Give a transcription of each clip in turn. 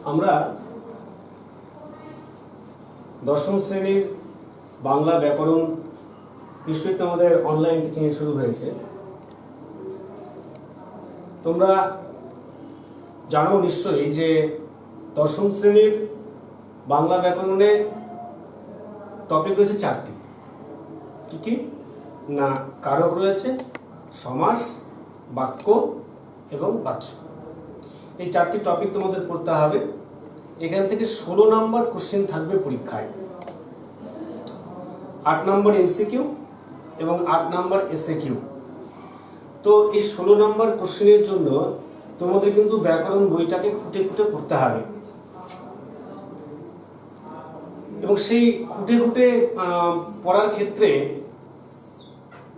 আমরা দশম শ্রেণীর বাংলা ব্যাকরণ বিষয়টা আমাদের অনলাইন টিচিং শুরু হয়েছে। তোমরা জানো নিশ্চয়ই যে দশম শ্রেণীর বাংলা ব্যাকরণে টপিক রয়েছে চারটি। কি কি না, কারক রয়েছে, সমাস, বাক্য এবং বাচ্য। এই চারটি টপিক তোমাদের পড়তে হবে। এখান থেকে 16 নম্বর কোশ্চেন থাকবে পরীক্ষায়, 8 নম্বর এমসিকিউ এবং 8 নম্বর এসএকিউ। তো এই 16 নম্বর কোশ্চেনের জন্য তোমাদের কিন্তু ব্যাকরণ বইটাকে খুঁটে খুঁটে পড়তে হবে এবং সেই খুঁটে খুঁটে পড়ার ক্ষেত্রে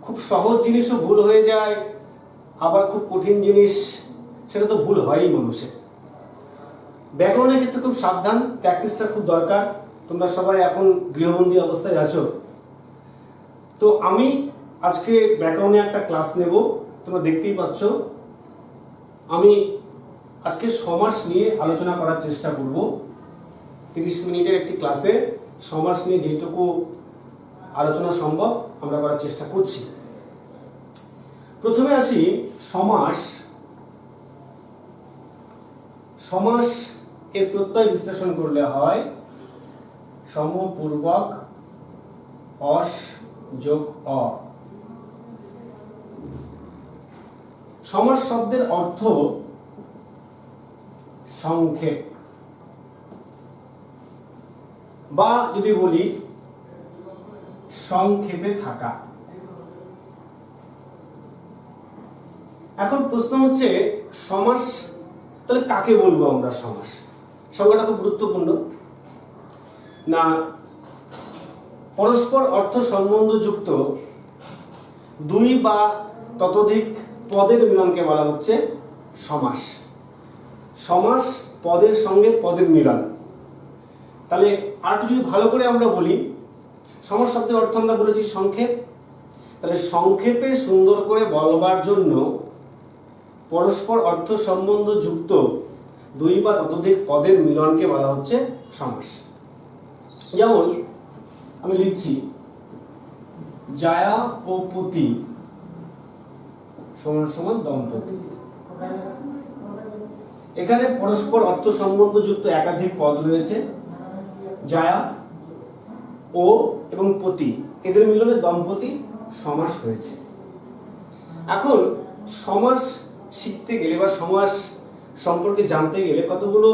খুব সহজ জিনিসও ভুল হয়ে যায়, আবার খুব কঠিন জিনিস সেটা তো ভুল হয়ই মানুষের। ব্যাকরণের ক্ষেত্রে খুব সাবধান, প্র্যাকটিসটা খুব দরকার। তোমরা সবাই এখন গৃহবন্দী অবস্থায় আছো, তো আমি আজকে ব্যাকরণে একটা ক্লাস নেব। তোমরা দেখতেই পাচ্ছ আমি আজকে সমাস নিয়ে আলোচনা করার চেষ্টা করব। 30 মিনিটের একটি ক্লাসে সমাস নিয়ে যেটুকু আলোচনা সম্ভব আমরা করার চেষ্টা করছি। প্রথমে আসি সমাস। সমাস এর প্রত্যয় বিশ্লেষণ করলে হয় সমপূর্বক অস যোগ অ। সমাস শব্দের অর্থ সংক্ষেপ, বা যদি বলি সংক্ষেপে থাকা। এখন প্রশ্ন হচ্ছে সমাস তাহলে কাকে বলবো আমরা? সমাস সংজ্ঞাটা খুব গুরুত্বপূর্ণ না। পরস্পর অর্থ সম্বন্ধযুক্ত দুই বা ততোধিক পদের মিলনকে বলা হচ্ছে সমাস। সমাস পদের সঙ্গে পদের মিলন। তাহলে আর যদি ভালো করে আমরা বলি, সমাস শব্দের অর্থ আমরা বলেছি সংক্ষেপ। তাহলে সংক্ষেপে সুন্দর করে বলবার জন্য পরস্পর অর্থ সম্বন্ধ যুক্ত দুই বা ততোধিক পদের মিলনকে বলা হচ্ছে সমাস। যেমন আমি লিখছি জায়া ও পতি সমান সমান দম্পতি। এখানে পরস্পর অর্থ সম্বন্ধ যুক্ত একাধিক পদ রয়েছে। জায়া ও এবং পতি, এদের মিলনে দম্পতি সমাস হয়েছে। এখন সমাস শিখতে গেলে বা সমাস সম্পর্কে জানতে গেলে কতগুলো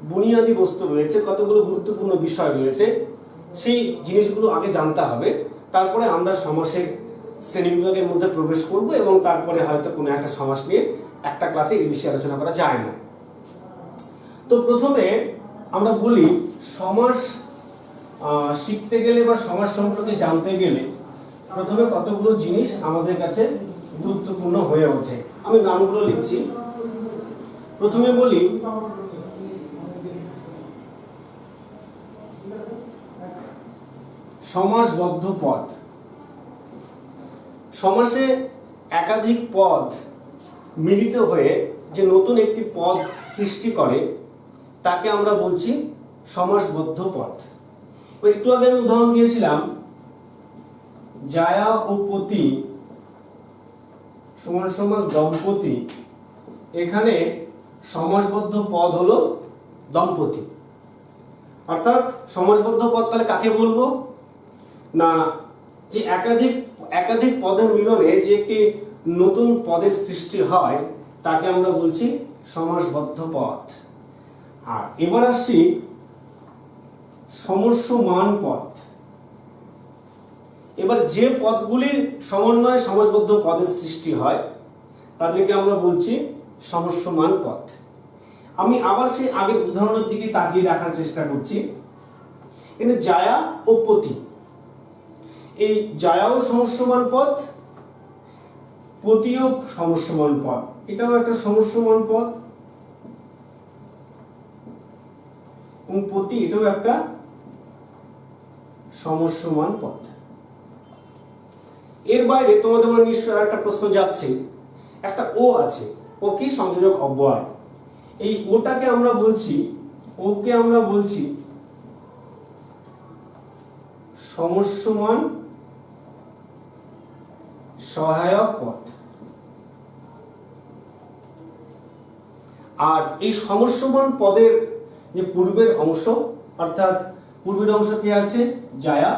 বুনিয়াদি বস্তু রয়েছে, কতগুলো গুরুত্বপূর্ণ বিষয় রয়েছে, সেই জিনিসগুলো আগে জানতে হবে। তারপরে আমরা সমাসের শ্রেণীবিভাগের মধ্যে প্রবেশ করব এবং তারপরে হয়তো কোনো একটা সমাস নিয়ে একটা ক্লাসে এই বিষয়ে আলোচনা করা যায় না। তো প্রথমে আমরা বলি সমাস শিখতে গেলে বা সমাস সম্পর্কে জানতে গেলে প্রথমে কতগুলো জিনিস আমাদের কাছে গুরুত্বপূর্ণ হয়ে ওঠে। আমি নামগুলো লিখছি। প্রথমে বলি সমাসবদ্ধ পদ। সমাসে একাধিক পদ মিলিত হয়ে যে নতুন একটি পদ সৃষ্টি করে তাকে আমরা বলছি সমাসবদ্ধ পদ। একটু আগে আমি উদাহরণ দিয়েছিলাম জায়া ও পতি সমান সমান দম্পতি। এখানে সমাসবদ্ধ পদ হলো দম্পতি। অর্থাৎ সমাসবদ্ধ পদ তাহলে কাকে বলবো না, যে একাধিক পদের মিলনে যে একটি নতুন পদের সৃষ্টি হয় তাকে আমরা বলছি সমাসবদ্ধ পদ। আর এবার আসছি সমস্যমান পদ। এবার যে পদগুলির সমন্বয়ে সমাসবদ্ধ পদের সৃষ্টি হয় তাদেরকে আমরা বলছি সমস্যমান পদ। আমি আবার সেই আগের উদাহরণের দিকে তাকিয়ে দেখার চেষ্টা করছি। কিন্তু জায়া ও পতি, এই জায়াও সমস্যমান পদ, পতিও সমস্যমান পদ। এটাও একটা সমস্যমান পদ এবং পতি এটাও একটা সমস্যমান পদ। এর বাইরে তোমাদের মনে নিশ্চয়ই একটা প্রশ্ন যাচ্ছে, একটা ও আছে, ও কি সংযোজক অব্যয়। এই ওটাকে আমরা বলছি ওকে আমরা বলছি সমস্যমান সহায়ক পদ। আর এই সমস্যমান পদের যে পূর্বের অংশ, অর্থাৎ পূর্বের অংশ কি আছে, জায়া,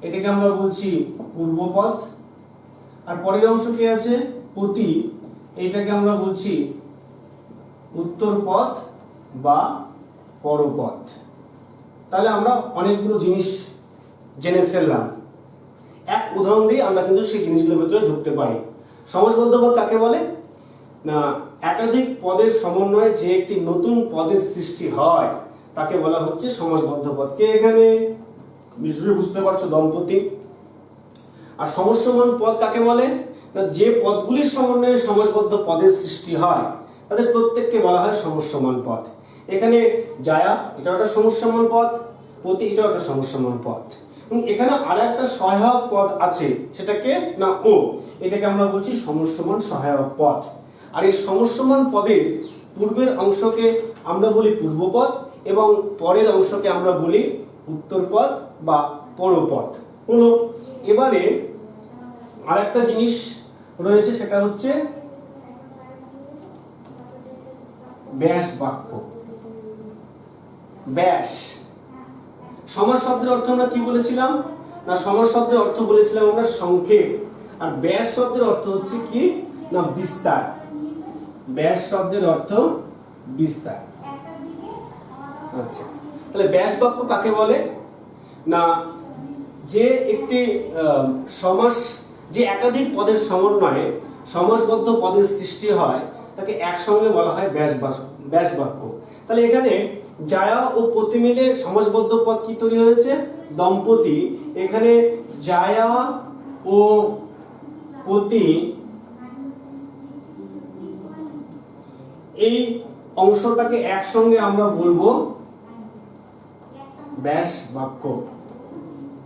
এটাকে আমরা বলছি পূর্বপদ। আর পরের অংশ কি আছে, প্রতি, এইটাকে আমরা বলছি উত্তর পদ বা পরপদ। তাহলে আমরা অনেকগুলো জিনিস জেনে ফেললাম। এক উদাহরণ দিয়ে আমরা কিন্তু সেই জিনিসগুলোর ভিতরে ঢুকতে পারি। সমাসবদ্ধ পদ কাকে বলে না, একাধিক পদের সমন্বয়ে যে একটি নতুন পদের সৃষ্টি হয় তাকে বলা হচ্ছে সমাসবদ্ধ পদ। কে এখানে নিশ্চয়ই বুঝতে পারছো, দম্পতি। আর সমস্যমান পদ কাকে বলে না, যে পদগুলির সমন্বয়ে সমাসবদ্ধ পদের সৃষ্টি হয় তাদের প্রত্যেককে বলা হয় সমস্যমান পদ। এখানে জায়া এটা একটা সমস্যমান পদ, প্রতি এটা একটা সমস্যমান পদ। এবং এখানে আর একটা সহায়ক পদ আছে, সেটাকে না ও, এটাকে আমরা বলছি সমস্যমান সহায়ক পদ। আর এই সমস্যমান পদের পূর্বের অংশকে আমরা বলি পূর্বপদ এবং পরের অংশকে আমরা বলি উত্তরপদ বা পরপদ। হলো, এবারে আরেকটা জিনিস রয়েছে, সেটা হচ্ছে ব্যাস বাক্য। ব্যাস, সমাস শব্দের অর্থ আমরা কি বলেছিলাম না, সমাস শব্দের অর্থ বলেছিলাম আমরা সংক্ষেপ। আর ব্যাস শব্দের অর্থ হচ্ছে কি না বিস্তার। ব্যাস শব্দের অর্থ বিস্তার। আচ্ছা, তাহলে ব্যাস বাক্য কাকে বলে না, যে একটি সমাস, যে একাধিক পদের সমন্বয়ে সমাসবদ্ধ পদের সৃষ্টি হয় তাকে একসঙ্গে বলা হয় ব্যাস বাক্য। তাহলে এখানে জায়া ও প্রতি মিলে সমাসবদ্ধ পদ কি তৈরি হয়েছে, দম্পতি। এখানে জায়া ও প্রতি এই অংশটাকে একসঙ্গে আমরা বলবো ব্যাস বাক্য।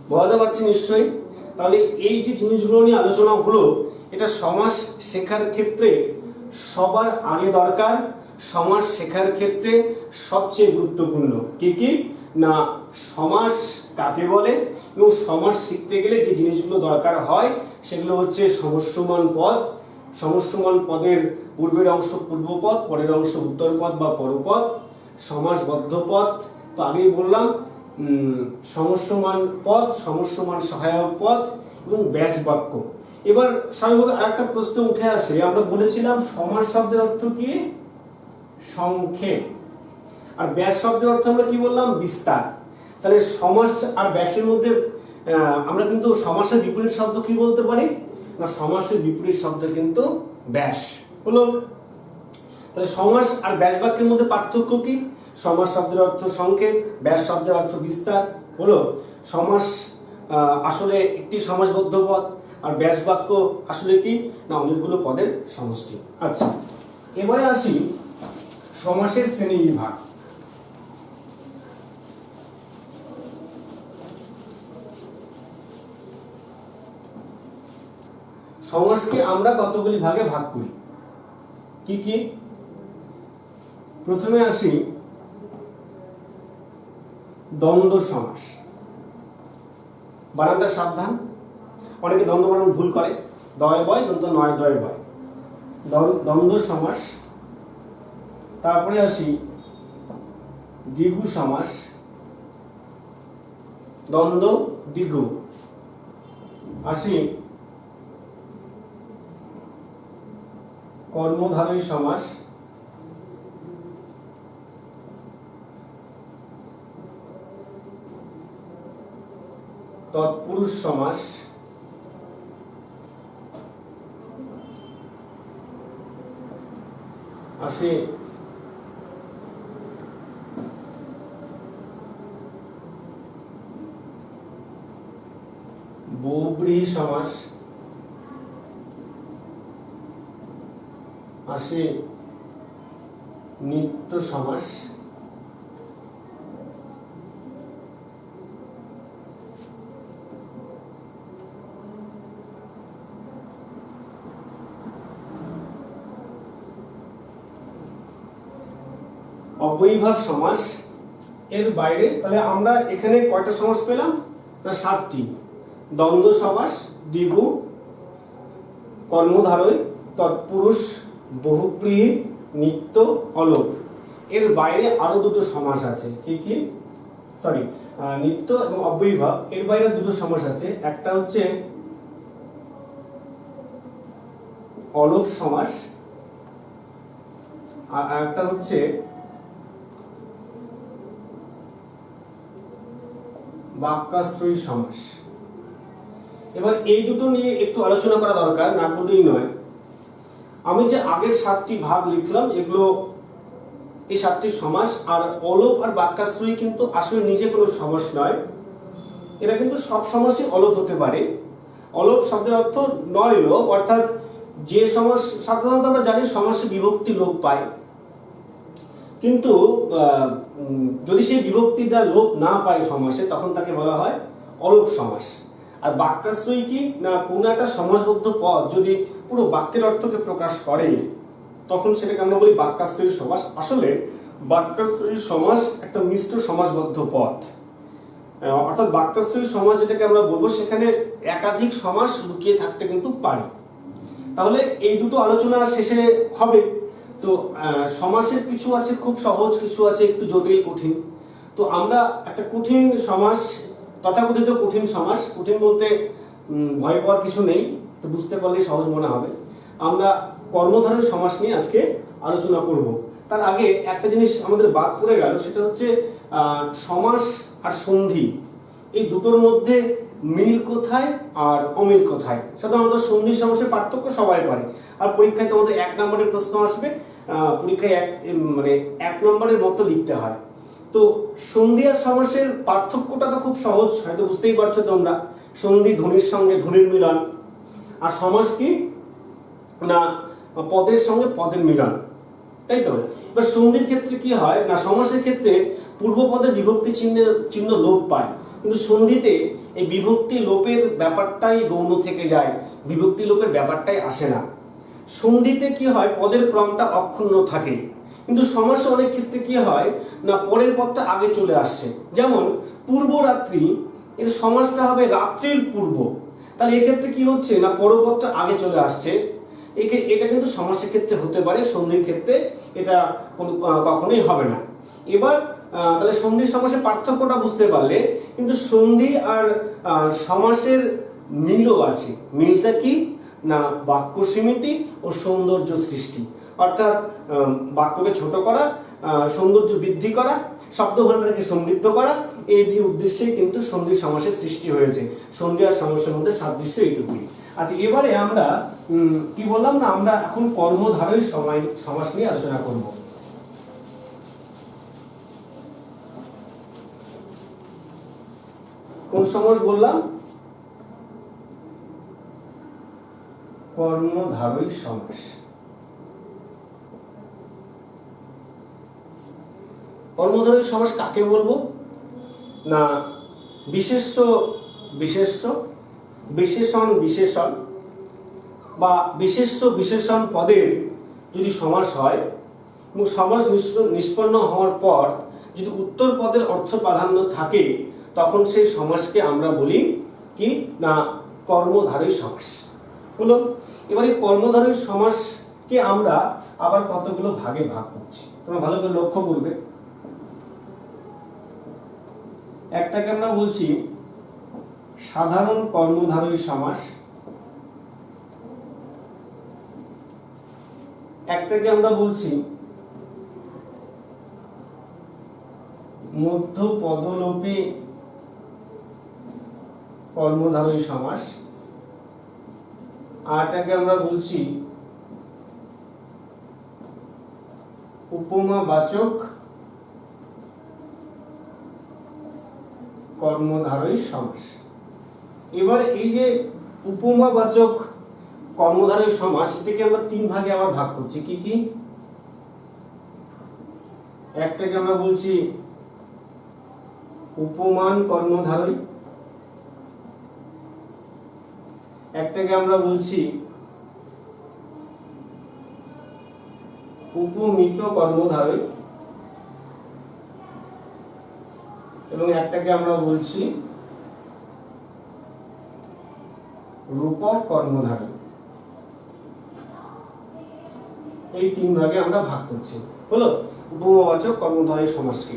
বুঝতে পারছি নিশ্চয়ই। তাহলে এই যে জিনিসগুলো নিয়ে আলোচনা হলো, এটা সমাস শেখার ক্ষেত্রে সবার আগে দরকার, সমাস শেখার ক্ষেত্রে সবচেয়ে গুরুত্বপূর্ণ। কি কি না, সমাস কাকে বলে এবং সমাস শিখতে গেলে যে জিনিসগুলো দরকার হয় সেগুলো হচ্ছে সমস্যমান পদ, সমস্যমান পদের পূর্বের অংশ পূর্বপদ, পরের অংশ উত্তরপদ বা পরপদ, সমাসবদ্ধ পদ তো আগেই বললাম, সমস্যমান পদ, সমস্যমান সহায়ক পদ এবং ব্যাস বাক্য। এবার স্বাভাবিকভাবে আরেকটা প্রশ্ন উঠে আসে, আমরা বলেছিলাম সমাস শব্দের অর্থ কি, সংক্ষেপ। আর ব্যাস শব্দের অর্থ আমরা কি বললাম, বিস্তার। তাহলে সমাস আর ব্যাসের মধ্যে আমরা কিন্তু সমাসের বিপরীত শব্দ কি বলতে পারি না, সমাসের বিপরীত শব্দ কিন্তু ব্যাস। হলো, তাহলে সমাস আর ব্যাস বাক্যের মধ্যে পার্থক্য কি, সমাস শব্দের অর্থ সংক্ষেপ, ব্যাস শব্দের অর্থ বিস্তার। হলো, সমাস আসলে একটি সমাসবদ্ধ পদ, আর ব্যাস বাক্য আসলে কি না অনেকগুলো পদের সমষ্টি। আচ্ছা, এবারে আসি সমাসের শ্রেণী বিভাগ। সমাসকে আমরা কতগুলি ভাগে ভাগ করি, কি কি? প্রথমে আসি দ্বন্দ্ব সমাস। বানানটা সাবধান, অনেকে দ্বন্দ্ব বানান ভুল করে, দয় বয় দন্ত নয় দয় বয়, দ্বন্দ্ব সমাস। তারপরে আসি দ্বিগু সমাস, দ্বন্দ্ব দ্বিগু। আসি কর্মধারী সমাস, তৎপুরুষ সমাস, আসে বহুব্রীহি সমাস, আসে নিত্য সমাস, অব্যয়ীভাব সমাস, এর বাইরে তাহলে আমরা এখানে কয়টা সমাস পেলাম না 7টি। দ্বন্দ্ব সমাস, দ্বিগু, কর্মধারয়, তৎপুরুষ, বহুব্রীহি, নিত্য, অলোপ। এর বাইরে আরো দুটো সমাস আছে। কি কি? সরি, নিত্য এবং অব্যয়ীভাব। এর বাইরে দুটো সমাস আছে। একটা হচ্ছে অলোপ সমাস আর একটা হচ্ছে বাক্যাশ্রয়ী সমাস। এবার এই দুটো নিয়ে একটু আলোচনা করা দরকার, না করলেই নয়। আমি যে আগের 7টি ভাগ লিখলাম, এগুলো এই 7টি সমাস। আর অলোপ আর বাক্যাশ্রয়ী কিন্তু আসলে নিজে কোনো সমাস নয়, এরা কিন্তু সব সমাসই অলোপ হতে পারে। অলোপ শব্দের অর্থ নয় লোপ, অর্থাৎ যে সমাস সাধারণত আমরা জানি সমাসে বিভক্তি লোপ পায়, কিন্তু যদি সেই বিভক্তিটা লোপ না পায় সমাসে, তখন তাকে বলা হয় অলোপ সমাস। আর বাক্যাশ্রয়ী কি না, কোনো একটা সমাসবদ্ধ পদ যদি পুরো বাক্যের অর্থকে প্রকাশ করে, তখন সেটাকে আমরা বলি বাক্যাশ্রয়ী সমাস। আসলে বাক্যাশ্রয়ী সমাস একটা মিশ্র সমাসবদ্ধ পদ, অর্থাৎ বাক্যাশ্রয়ী সমাস যেটাকে আমরা বলবো, সেখানে একাধিক সমাস লুকিয়ে থাকতে কিন্তু পারে। তাহলে এই দুটো আলোচনা শেষে হবে। তো সমাসের কিছু আছে খুব সহজ, কিছু আছে একটু জটিল কঠিন। তো আমরা একটা কঠিন সমাস, তথাকথিত কঠিন সমাস, কঠিন বলতে ভয় পাওয়ার কিছু নেই, তো বুঝতে পারলে সহজ মনে হবে। আমরা কর্মধারয় সমাস নিয়ে আজকে আলোচনা করব। তার আগে একটা জিনিস আমাদের বাদ পড়ে গেল, সেটা হচ্ছে সমাস আর সন্ধি, এই দুটোর মধ্যে মিল কোথায় আর অমিল কোথায়। সাধারণত সন্ধি সমাসের পার্থক্য সবাই পারে, আর পরীক্ষায় তোমাদের 1 নম্বরের প্রশ্ন আসবে, পরীক্ষায় মানে 1 নম্বরের মতো লিখতে হয়। তো সন্ধি আর সমাসের পার্থক্যটা তো খুব সহজ, হয়তো বুঝতেই পারছো তোমরা। সন্ধি ধ্বনির সঙ্গে ধ্বনির মিলন, আর সমাস কি না পদের সঙ্গে পদের মিলন, তাই তো? এবার সন্ধির ক্ষেত্রে কি হয় না, সমাসের ক্ষেত্রে পূর্বপদের বিভক্তি চিহ্ন লোপ পায়, কিন্তু সন্ধিতে এই বিভক্তি লোপের ব্যাপারটাই গৌণ থেকে যায়, বিভক্তি লোপের ব্যাপারটাই আসে না। সন্ধিতে কি হয়, পদের ক্রমটা অক্ষুণ্ণ থাকে, কিন্তু সমাসে অনেক ক্ষেত্রে কি হয় না, পরের পদটা আগে চলে আসছে। যেমন পূর্বরাত্রি, এর সমাসটা হবে রাত্রির পূর্ব, তাহলে এক্ষেত্রে কি হচ্ছে না, পরপদটা আগে চলে আসছে। এটা কিন্তু সমাসের ক্ষেত্রে হতে পারে, সন্ধির ক্ষেত্রে এটা কখনোই হবে না। এবার তাহলে সন্ধি সমাসের পার্থক্যটা বুঝতে পারলে, কিন্তু সন্ধি আর সমাসের মিলও আছে। মিলটা কি না, বাক্য সীমিতি ও সৌন্দর্য সৃষ্টি, অর্থাৎ বাক্যকে ছোট করা, সৌন্দর্য বৃদ্ধি করা, শব্দ ভাণ্ডারকে সমৃদ্ধ করা, এই দুই উদ্দেশ্যে কিন্তু সন্ধি সমাসের সৃষ্টি হয়েছে। সন্ধি আর সমাসের মধ্যে সাদৃশ্য এইটুকুই। আচ্ছা, এবারে আমরা কি বললাম না, আমরা এখন কর্মধারয় সমাস নিয়ে আলোচনা করব। কোন সমাস বললাম? কর্মধারয় সমাস। কর্মধারয় সমাস কাকে বলবো না, বিশেষ্য বিশেষ্য, বিশেষণ বিশেষণ বা বিশেষ্য বিশেষণ পদের যদি সমাস হয় এবং সমাস নিষ্পন্ন হওয়ার পর যদি উত্তর পদের অর্থ প্রাধান্য থাকে, তখন সেই সমাসকে আমরা বলি কি না, কর্মধারয় সমাস হলো। এবার এই কর্মধারয় সমাসকে আমরা আবার কতগুলো ভাগে ভাগ করছি, তোমরা ভালো করে লক্ষ্য করবে। একটাকে আমরা বলছি সাধারণ কর্মধারয় সমাস, একটাকে আমরা বলছি মধ্য পদলোপী কর্মধারয় সমাস, আরটাকে আমরা বলছি উপমাবাচক কর্মধারয় সমাস। এবার এই যে উপমাবাচক কর্মধারয় সমাস, এটাকে আমরা 3 ভাগে আবার ভাগ করছি। কি কি? একটাকে আমরা বলছি উপমান কর্মধারয়, একটাকে আমরা বলছি উপমিত কর্মধারয়, এবং একটাকে আমরা বলছি রূপক কর্মধারী। এই তিন ভাগে আমরা ভাগ করছি, হলো উপমাবাচক কর্মধারী সমাসকে।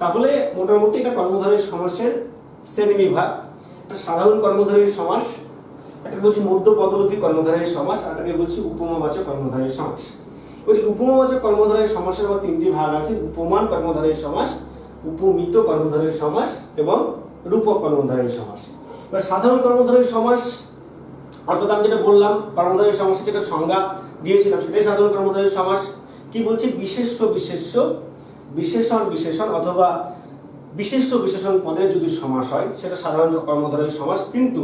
তাহলে মোটামুটি এটা কর্মধারী সমাসের শ্রেণীবিভাগ। একটা সাধারণ কর্মধারী সমাস, একটা বলছি মধ্য পদলোপী কর্মধারী সমাস, আর এটাকে বলছি উপমাবাচক কর্মধারী সমাস। এবার উপমাবাচক কর্মধারী সমাসের আবার তিনটি ভাগ আছে: উপমান কর্মধারী সমাস, উপমিত কর্মধারী সমাস এবং রূপক কর্মধারী সমাস। এবার সাধারণ কর্মধারী সমাস অর্থাৎ আমি যেটা বললাম কর্মধারী সমাসের যেটা সংজ্ঞা দিয়েছিলাম সেটাই সাধারণ কর্মধারী সমাস। কি বলছি? বিশেষ্য বিশেষ্য, বিশেষণ বিশেষণ অথবা বিশেষ্য বিশেষণ পদে যদি সমাস হয় সেটা সাধারণ কর্মধারী সমাস। কিন্তু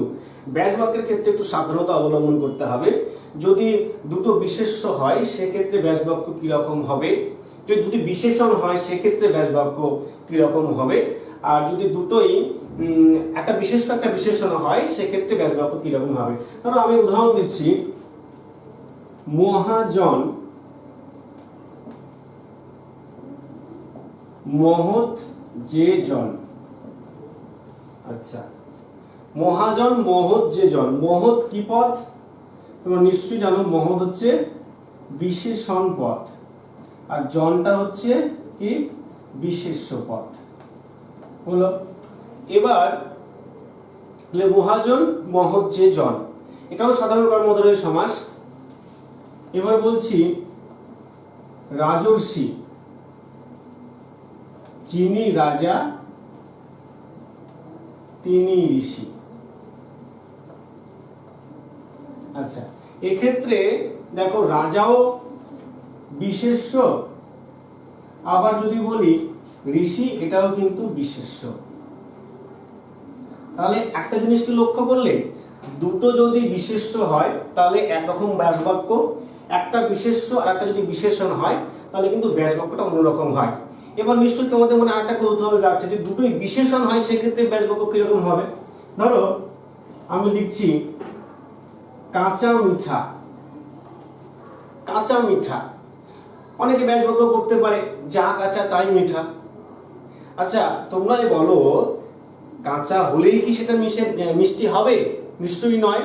ব্যাস বাক্যের ক্ষেত্রে একটু সাবধানতা অবলম্বন করতে হবে। যদি দুটো বিশেষ্য হয় সেক্ষেত্রে ব্যাস বাক্য কিরকম হবে, যদি দুটি বিশেষণ হয় সেক্ষেত্রে ব্যাস বাক্য কিরকম হবে, আর যদি দুটোই একটা বিশেষ্য একটা বিশেষণ হয় সেক্ষেত্রে ব্যাস বাক্য কিরকম হবে। ধরো আমি উদাহরণ দিচ্ছি, মহাজন মহৎ যে জন। আচ্ছা, মহাজন মহৎ যে জন। মহৎ কি পদ? তোমরা নিশ্চয়ই জানো মহৎ হচ্ছে বিশেষণ পদ, আর জনটা হচ্ছে কি? বিশেষ্য পদ। হলো। এবার মহাজন মহৎ যে জন, এটাও সাধারণ কর্মধারী সমাস। এবার বলছি রাজর্ষি যিনি রাজা তিনি ঋষি। আচ্ছা, এক্ষেত্রে দেখো রাজাও বিশেষ্য, আবার যদি বলি ঋষি এটাও কিন্তু বিশেষ্য। তাহলে একটা জিনিসকে লক্ষ্য করলে দুটো যদি বিশেষ্য হয় তাহলে একরকম ব্যাস বাক্য, একটা বিশেষ্য আর একটা যদি বিশেষণ হয় তাহলে কিন্তু ব্যাস বাক্যটা অন্যরকম হয়। এবার নিশ্চয়ই তোমাদের মনে আরেকটা কৌতূহল রাখছে যে দুটোই বিশেষণ হয় সেক্ষেত্রে ব্যাস বাক্য কিরকম হবে। ধরো আমি লিখছি কাঁচা মিঠা। কাঁচা মিঠা, অনেকে ব্যাস বাক্য করতে পারে যা কাঁচা তাই মিঠা। আচ্ছা, তোমরাই বলো কাঁচা হলেই কি সেটা মিষ্টি হবে? নিশ্চয়ই নয়।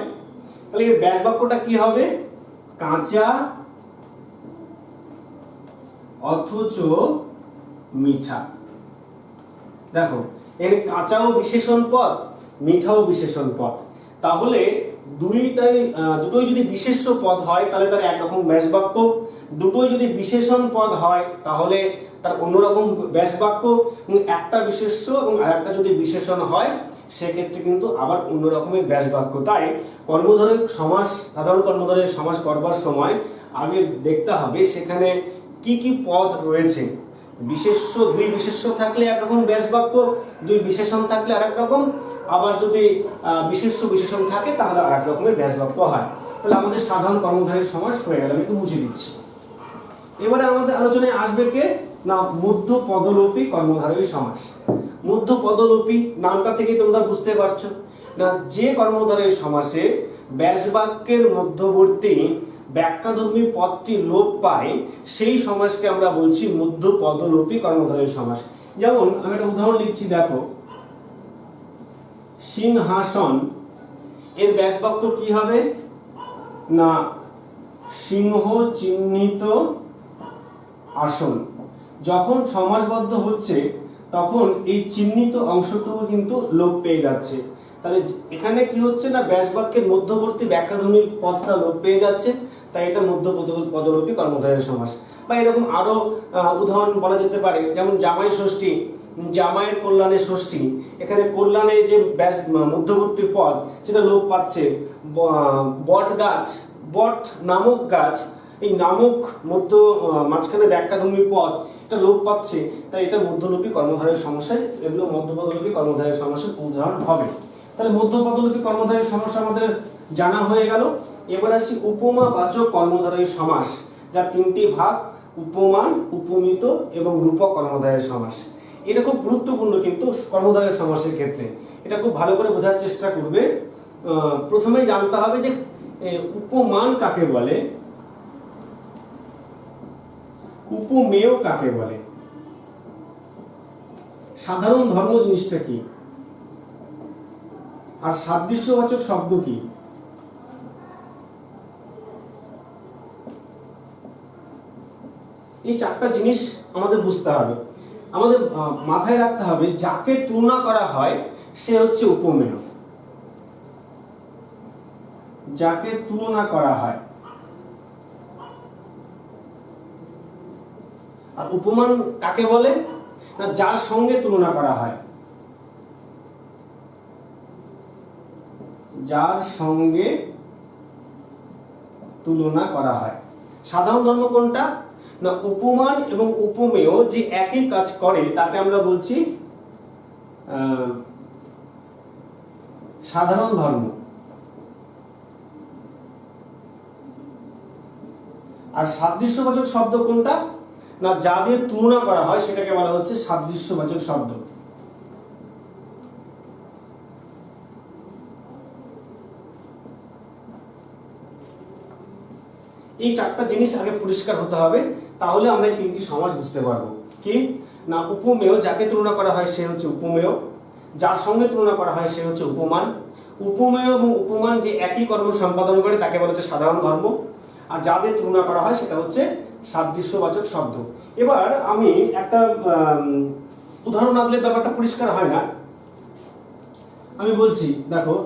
তাহলে এর ব্যাস বাক্যটা কি হবে? কাঁচা অথচ মিঠা। দেখো এখানে কাঁচাও বিশেষণ পদ, মিঠাও বিশেষণ পদ। তাহলে দুটোই যদি বিশেষ্য পদ হয় তাহলে তার একরকম ব্যাস বাক্য, দুটোই যদি বিশেষণ পদ হয় তাহলে তার অন্যরকম ব্যাস বাক্য, এবং একটা বিশেষ্য এবং আরেকটা যদি বিশেষণ হয় সেক্ষেত্রে কিন্তু আবার অন্য রকমের ব্যাস বাক্য। তাই কর্মধারী সমাস, সাধারণ কর্মধারী সমাস করবার সময় আগে দেখতে হবে সেখানে কি কি পদ রয়েছে। বিশেষ্য, দুই বিশেষ্য থাকলে একরকম ব্যাস বাক্য, দুই বিশেষণ থাকলে আরেক রকম, আবার যদি বিশেষ্য বিশেষণ থাকে তাহলে আরেক রকমের ব্যাস বাক্য হয়। তাহলে আমাদের সাধারণ কর্মধারী সমাস হয়ে গেল। আমি একটু মুছে দিচ্ছি। এবারে আমাদের আলোচনায় আসবে কে না, মধ্য পদলোপী কর্মধারী সমাস। মধ্য পদলোপী নামটা থেকে তোমরা বুঝতে পারছো না, যে কর্মধারী সমাসে ব্যাস বাক্যের মধ্যবর্তী ব্যাখ্যাধর্মী পদটি লোপ পায় সেই সমাসকে আমরা বলছি মধ্য পদলোপী কর্মধারী সমাস। যেমন আমি একটা উদাহরণ লিখছি, দেখো সিংহাসন, এর ব্যাস বাক্য কি হবে না সিংহ চিহ্নিত আসন। যখন সমাসবদ্ধ হচ্ছে তখন এই চিহ্নিত অংশটুকু কিন্তু লোপ পেয়ে যাচ্ছে। তাহলে এখানে কি হচ্ছে না, ব্যাস বাক্যের মধ্যবর্তী ব্যাখ্যাধর্মী পদটা লোপ পেয়ে যাচ্ছে, তাই এটা মধ্য পদলোপী কর্মধারী সমাস। বা এরকম আরো উদাহরণ বলা যেতে পারে, যেমন জামাই ষষ্ঠী, জামাইয়ের কল্যাণে ষষ্ঠী, এখানে কল্যাণে যে মধ্যবর্তী পদ সেটা লোপ পাচ্ছে। বট গাছ, বট নামক গাছ, এই নামক মধ্য মাঝখানে ব্যাখ্যাধর্মী পদ এটা লোপ পাচ্ছে, তাই এটা মধ্যলোপী কর্মধারী সমস্যায়, এগুলো মধ্যপদলোপী কর্মধারী সমস্যার উদাহরণ হবে। তাহলে মধ্যপদলোপী কর্মধারী সমস্যা আমাদের জানা হয়ে গেল। এবার আসি উপমাবাচক কর্মধারী সমাস, যার তিনটি ভাগ: উপমান, উপমিত এবং রূপক কর্মধারী সমাস। এটা খুব গুরুত্বপূর্ণ কিন্তু কর্মধারী সমাসের ক্ষেত্রে, এটা খুব ভালো করে বোঝার চেষ্টা করবে। প্রথমেই জানতে হবে যে উপমান কাকে বলে, উপমেয় কাকে বলে। সাধারণ ধর্ম জিনিসটা কি, আর সাদৃশ্যবাচক শব্দ কি? এই চারটা জিনিস আমাদের বুঝতে হবে, আমাদের মাথায় রাখতে হবে। যাকে তুলনা করা হয় সে হচ্ছে উপমেয়। যাকে তুলনা করা হয়, আর উপমান কাকে বলে না, যার সঙ্গে তুলনা করা হয়। যার সঙ্গে তুলনা করা হয়। সাধারণ ধর্ম কোনটা না, উপমান এবং উপমেয় যে একই কাজ করে তাকে আমরা বলছি সাধারণ ধর্ম। আর সাদৃশ্যবাচক শব্দ কোনটা না, যা দিয়ে তুলনা করা হয় সেটাকে বলা হচ্ছে সাদৃশ্যবাচক শব্দ। এই চারটা জিনিস আগে পরিষ্কার হতে হবে, তাহলে আমরা এই তিনটি সমাস বুঝতে পারবো। কি না, উপমেয়, যাকে তুলনা করা হয় সে হচ্ছে উপমেয়, যার সঙ্গে তুলনা করা হয় সে হচ্ছে উপমান, উপমেয় এবং উপমান যে একই কর্ম সম্পাদন করে তাকে বলা হচ্ছে সাধারণ ধর্ম, আর যাদের তুলনা করা হয় সেটা হচ্ছে সাদৃশ্যবাচক শব্দ। এবার আমি একটা উদাহরণ না দিলে ব্যাপারটা পরিষ্কার হয় না। আমি বলছি, দেখো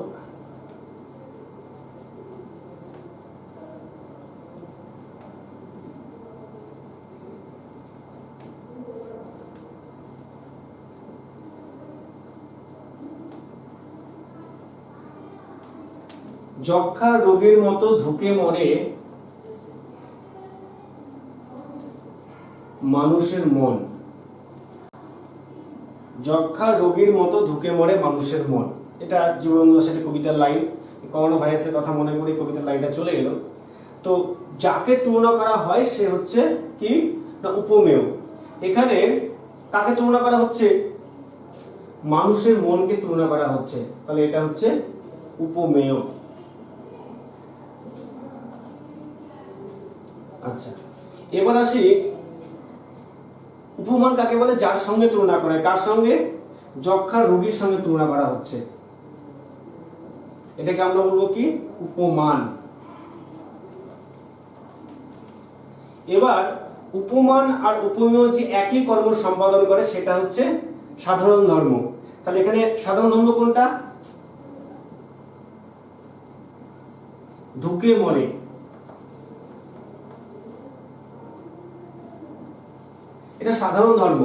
যক্ষা রোগের মতো ধুকে মরে মানুষের মন। যক্ষা রোগীর মতো ধুকে মরে মানুষের মন, এটা জীবনানন্দ দাশের কবিতার লাইন। করোনা ভাইরাসের কথা মনে করে কবিতার লাইনটা চলে এলো। তো যাকে তুলনা করা হয় সে হচ্ছে কি না, উপমেয়। এখানে কাকে তুলনা করা হচ্ছে, মানুষের মনকে তুলনা করা হচ্ছে, তাহলে এটা হচ্ছে উপমেয়। আচ্ছা, এবার আসি উপমান কাকে বলে, যার সঙ্গে তুলনা করে। কার সঙ্গে? যক্ষা রোগীর সঙ্গে তুলনা করা হচ্ছে, এটাকে আমরা বলবো কি উপমান। এবার উপমান আর উপমেয় যে একই কর্ম সম্পাদন করে সেটা হচ্ছে সাধারণ ধর্ম। তাহলে এখানে সাধারণ ধর্ম কোনটা, ধুকে মরে। এটা সাধারণ ধর্ম।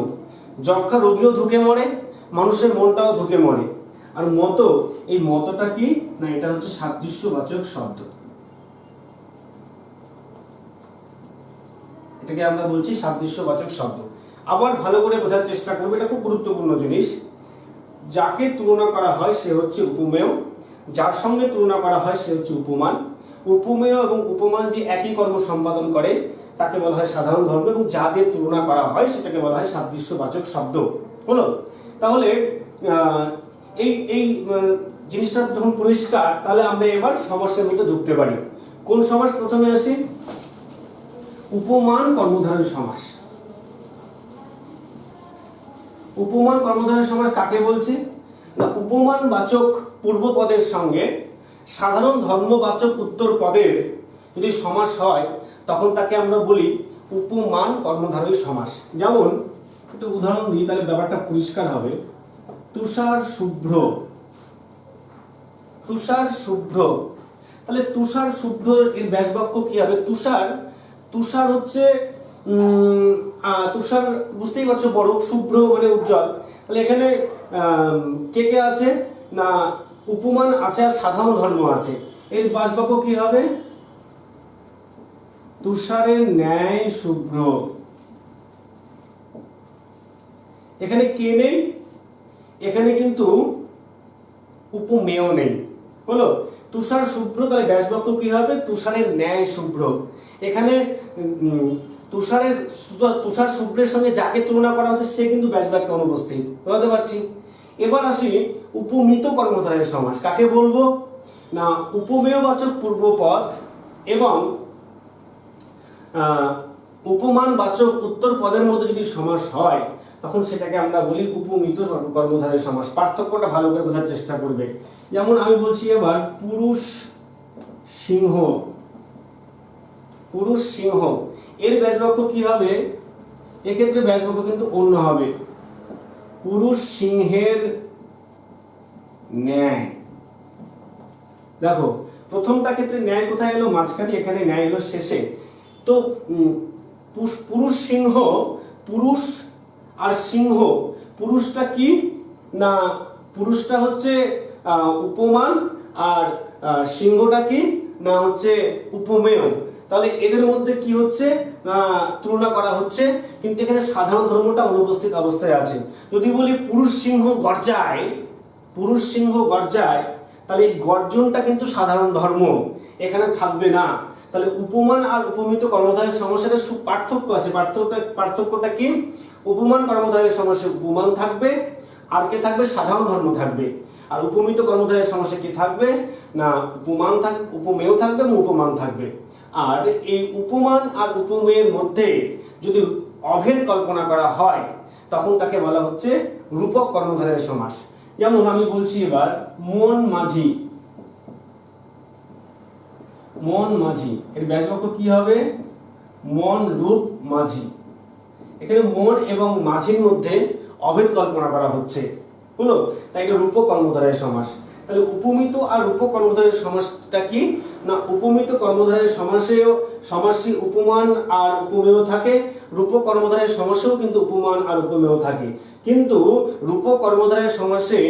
যক্ষা রোগীও ধুকে মরে, মানুষের মনটাও ধুকে মরে। আর মত, এই মতটা কি না, এটা হচ্ছে সাদৃশ্যবাচক শব্দ। এটাকে আমরা বলছি সাদৃশ্যবাচক শব্দ। আবার ভালো করে বোঝার চেষ্টা করবে, এটা খুব গুরুত্বপূর্ণ জিনিস। যাকে তুলনা করা হয় সে হচ্ছে উপমেয়, যার সঙ্গে তুলনা করা হয় সে হচ্ছে উপমান। উপমেয় এবং উপমান যে একই কর্ম সম্পাদন করে তাকে বলা হয় সাধারণ ধর্ম, এবং যাদের তুলনা করা হয় সেটাকে বলা হয় সাদৃশ্যবাচক শব্দ। হলো? তাহলে এই এই জিনিসটা যখন পরিষ্কার, তাহলে আমরা এবার সমাসের মধ্যে ঢুকতে পারি। কোন সমাস প্রথমে আসি? উপমান কর্মধারয় সমাস। উপমান কর্মধারয় সমাস কাকে বলছি না, উপমান বাচক পূর্ব পদের সঙ্গে সাধারণ ধর্মবাচক উত্তর পদের যদি সমাস হয় তখন তাকে আমরা বলি উপমান কর্মধারয় সমাস। যেমন একটা উদাহরণ দিই, তাহলে ব্যাপারটা পরিষ্কার হবে। তুষার শুভ্র। তুষার শুভ্র, তাহলে তুষার শুভ্র এর ব্যাসবাক্য কি হবে? তুষার, তুষার হচ্ছে তুষার বুঝতেই পারছো বরফ, শুভ্র মানে উজ্জ্বল। তাহলে এখানে কে কে আছে না, উপমান আছে আর সাধারণ ধর্ম আছে। এর বাসবাক্য কি হবে? তুষারের ন্যায় শুভ্র। এখানে কে নেই, এখানে কিন্তু উপমেয় নেই। হলো? তুষার শুভ্র, তাহলে ব্যাসবাক্য কি হবে? তুষারের ন্যায় শুভ্র। এখানে তুষার শুভ্রের সঙ্গে যাকে তুলনা করা হচ্ছে সে কিন্তু ব্যাসবাক্যে অনুপস্থিত। বুঝতে পারছি? এবার আসি উপমিত কর্মধারয় সমাস। কাকে বলবো না, উপমেয়বাচক পূর্বপদ এবং উপমান বাচক উত্তর পদের মধ্যে যদি সমাস হয় তখন সেটাকে আমরা বলি উপমিত কর্মধারয় সমাস। পার্থক্যটা ভালো করে বোঝার চেষ্টা করবে। যেমন আমি বলছি এবার পুরুষ সিংহ, পুরুষ সিংহ, এর ব্যাসবাক্য কি হবে? এক্ষেত্রে ব্যাসবাক্য কিন্তু অন্য হবে, পুরুষ সিংহের ন্যায়। দেখো প্রথমটা ক্ষেত্রে ন্যায় কোথায় এলো? মাঝখানে, এখানে ন্যায় এলো শেষে। তো পুরুষ সিংহ, পুরুষ আর সিংহ, পুরুষটা কি না, পুরুষটা হচ্ছে উপমান, আর সিংহটা কি না হচ্ছে উপমেয়। তাহলে এদের মধ্যে কি হচ্ছে তুলনা করা হচ্ছে, কিন্তু এখানে সাধারণ ধর্মটা অনুপস্থিত অবস্থায় আছে। যদি বলি পুরুষ সিংহ গর্জায়, পুরুষ সিংহ গর্জায়, তাহলে এই গর্জনটা কিন্তু সাধারণ ধর্ম, এখানে থাকবে না। তাহলে উপমান আর উপমিত কর্মধারয় সমাসের পার্থক্য আছে। পার্থক্যটা কি? উপমান কর্মধারয় সমাসে উপমান থাকবে, আর কে থাকবে? সাধারণ ধর্ম থাকবে। আর উপমিত কর্মধারয় সমাসে কি থাকবে না, উপমান থাকবে, উপমেয় থাকবে এবং উপমান থাকবে। আর এই উপমান আর উপমেয়ের মধ্যে যদি অভেদ কল্পনা করা হয়, তখন তাকে বলা হচ্ছে রূপক কর্মধারয় সমাস। যেমন আমি বলছি এবার মন মাঝি, মন মাঝি, এর ব্যাসবাক্য কি হবে? মন রূপ মাঝি। এখানে মন এবং মাঝির মধ্যে অভেদ কল্পনা করা হচ্ছে, হলো, তাই এটা রূপক কর্মধারয় সমাস। তাহলে উপমিত আর রূপক কর্মধারয় সমাসটা কি না, উপমিত কর্মধারয় সমাসেও সমাসী উপমান আর উপমেয় থাকে, রূপক কর্মধারয় সমাসেও কিন্তু উপমান আর উপমেয় থাকে। কিন্তু রূপক কর্মধারয় সমাসে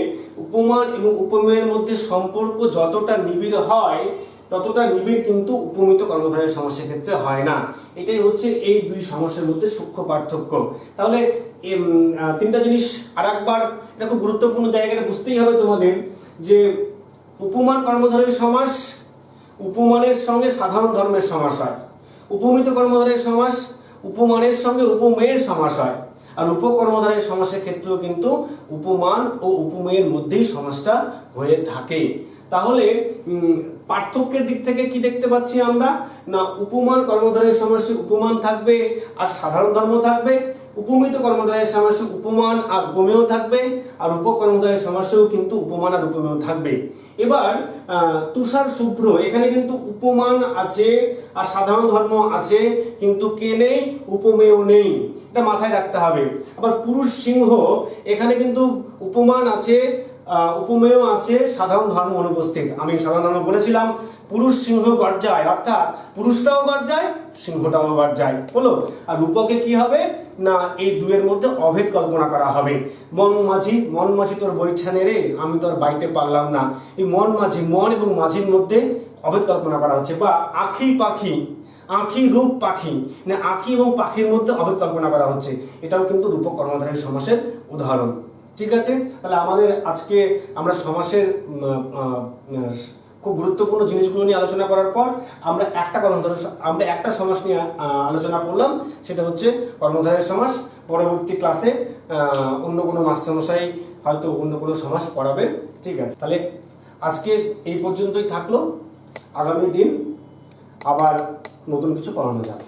উপমান এবং উপমেয়ের মধ্যে সম্পর্ক যতটা নিবিড় হয়, ততটা নিবিড় কিন্তু উপমিত কর্মধারয় সমাসের ক্ষেত্রে হয় না। এটাই হচ্ছে এই দুই সমাসের মধ্যে সূক্ষ্ম পার্থক্য। তাহলে তিনটা জিনিস আরেকবার, এটা খুব গুরুত্বপূর্ণ জায়গাটা বুঝতেই হবে তোমাদের, যে উপমান কর্মধারয় সমাস উপমানের সঙ্গে সাধারণ ধর্মের সমাস হয়, উপমিত কর্মধারয় সমাস উপমানের সঙ্গে উপমেয়ের সমাস হয়, আর রূপক কর্মধারয় সমাসের ক্ষেত্রেও কিন্তু উপমান ও উপমেয়ের মধ্যেই সমাসটা হয়ে থাকে। তাহলে পার্থক্যের দিক থেকে কি দেখতে পাচ্ছি আমরা না, উপমান কর্মধারয় সমাসে উপমান থাকবে আর সাধারণ ধর্ম থাকবে, উপমিত কর্মধারয় সমাসে উপমান আর উপমেয় থাকবে, আর রূপক কর্মধারয় সমাসেও কিন্তু উপমান আর উপমেয় থাকবে। এবার তুষার শুভ্র, এখানে কিন্তু উপমান আছে আর সাধারণ ধর্ম আছে, কিন্তু কে নেই? উপমেয় নেই, এটা মাথায় রাখতে হবে। আবার পুরুষ সিংহ, এখানে কিন্তু উপমান আছে, উপমেয় আছে, সাধারণ ধর্ম অনুপস্থিত। আমি সাধারণ ধর্ম বলেছিলাম, পুরুষ সিংহ গর্জায়, অর্থাৎ পুরুষটাও গর্জায়, সিংহটাও গর্জায়, হলো। আর রূপকে কি হবে না, এই দুয়ের মধ্যে অভেদ কল্পনা করা হবে। মন মাঝি, মন মাঝি তোর বৈঠানে রে, আমি তোর বাইতে পারলাম না। এই মন মাঝি, মন এবং মাঝির মধ্যে অভেদ কল্পনা করা হচ্ছে। বা আঁখি পাখি, আঁখি রূপ পাখি, মানে আঁখি এবং পাখির মধ্যে অভেদ কল্পনা করা হচ্ছে। এটাও কিন্তু রূপক কর্মধারয় সমাসের উদাহরণ। ঠিক আছে, তাহলে আমাদের আজকে আমরা সমাসের খুব গুরুত্বপূর্ণ জিনিসগুলো নিয়ে আলোচনা করার পর আমরা একটা সমাস নিয়ে আলোচনা করলাম, সেটা হচ্ছে কর্মধারয় সমাস। পরবর্তী ক্লাসে অন্য কোনো মাস্টারমশাই হয়তো অন্য কোনো সমাস পড়াবে। ঠিক আছে, তাহলে আজকে এই পর্যন্তই থাকলো। আগামী দিন আবার নতুন কিছু পড়ানো যাবে।